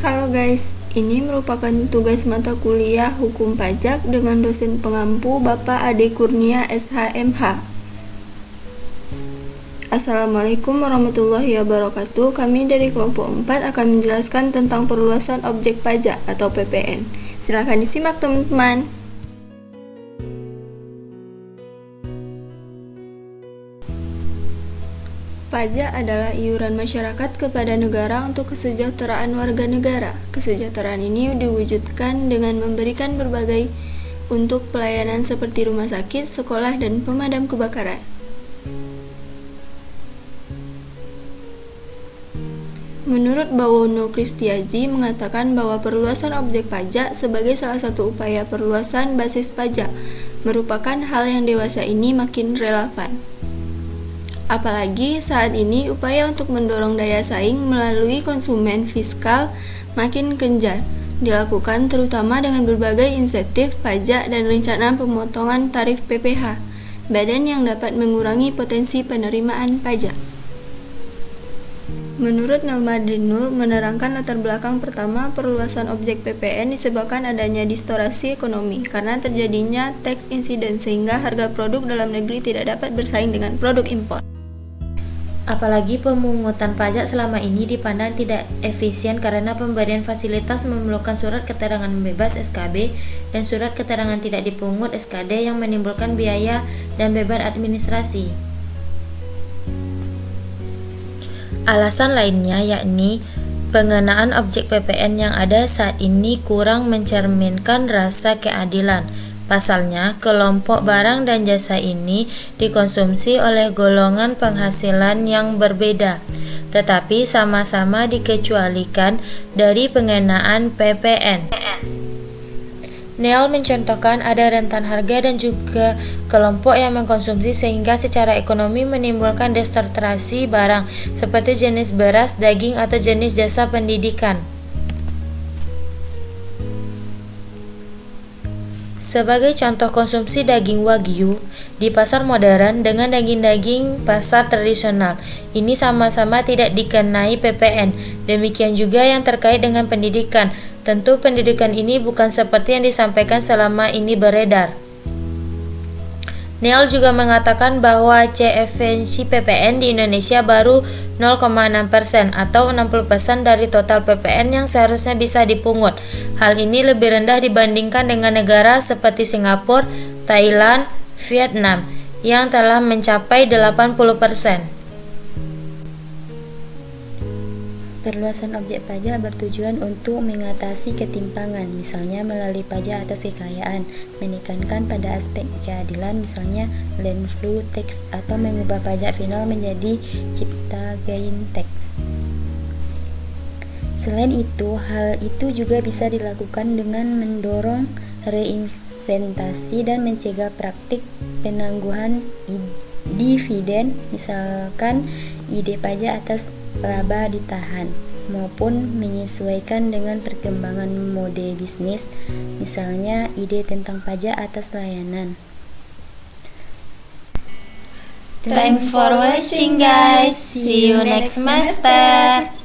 Halo guys, ini merupakan tugas mata kuliah Hukum Pajak dengan dosen pengampu Bapak Ade Kurnia SHMH. Assalamualaikum warahmatullahi wabarakatuh. Kami dari kelompok 4 akan menjelaskan tentang perluasan objek pajak atau PPN. Silakan disimak teman-teman. Pajak adalah iuran masyarakat kepada negara untuk kesejahteraan warga negara. Kesejahteraan ini diwujudkan dengan memberikan berbagai untuk pelayanan seperti rumah sakit, sekolah, dan pemadam kebakaran. Menurut Bawono Kristiaji mengatakan bahwa perluasan objek pajak sebagai salah satu upaya perluasan basis pajak merupakan hal yang dewasa ini makin relevan. Apalagi saat ini upaya untuk mendorong daya saing melalui konsumen fiskal makin gencar dilakukan terutama dengan berbagai insentif pajak dan rencana pemotongan tarif PPh, badan yang dapat mengurangi potensi penerimaan pajak. Menurut Nelmadin Nur menerangkan latar belakang pertama perluasan objek PPN disebabkan adanya distorsi ekonomi karena terjadinya tax incidence sehingga harga produk dalam negeri tidak dapat bersaing dengan produk impor. Apalagi pemungutan pajak selama ini dipandang tidak efisien karena pemberian fasilitas memerlukan surat keterangan bebas SKB dan surat keterangan tidak dipungut SKD yang menimbulkan biaya dan beban administrasi. Alasan lainnya yakni pengenaan objek PPN yang ada saat ini kurang mencerminkan rasa keadilan. Pasalnya, kelompok barang dan jasa ini dikonsumsi oleh golongan penghasilan yang berbeda, tetapi sama-sama dikecualikan dari pengenaan PPN. Neil mencontohkan ada rentan harga dan juga kelompok yang mengkonsumsi sehingga secara ekonomi menimbulkan distorsi barang seperti jenis beras, daging, atau jenis jasa pendidikan. Sebagai contoh konsumsi daging wagyu di pasar modern dengan daging-daging pasar tradisional, ini sama-sama tidak dikenai PPN. Demikian juga yang terkait dengan pendidikan. Tentu pendidikan ini bukan seperti yang disampaikan selama ini beredar. Neil juga mengatakan bahwa efisiensi PPN di Indonesia baru 0,6% atau 60% dari total PPN yang seharusnya bisa dipungut. Hal ini lebih rendah dibandingkan dengan negara seperti Singapura, Thailand, Vietnam yang telah mencapai 80%. Perluasan objek pajak bertujuan untuk mengatasi ketimpangan, misalnya melalui pajak atas kekayaan, menekankan pada aspek keadilan, misalnya land flow tax, atau mengubah pajak final menjadi cipta gain tax. Selain itu, hal itu juga bisa dilakukan dengan mendorong reinvestasi dan mencegah praktik penangguhan dividen, misalkan ide pajak atas laba ditahan, maupun menyesuaikan dengan perkembangan mode bisnis, misalnya ide tentang pajak atas layanan. Thanks for watching guys. See you next semester.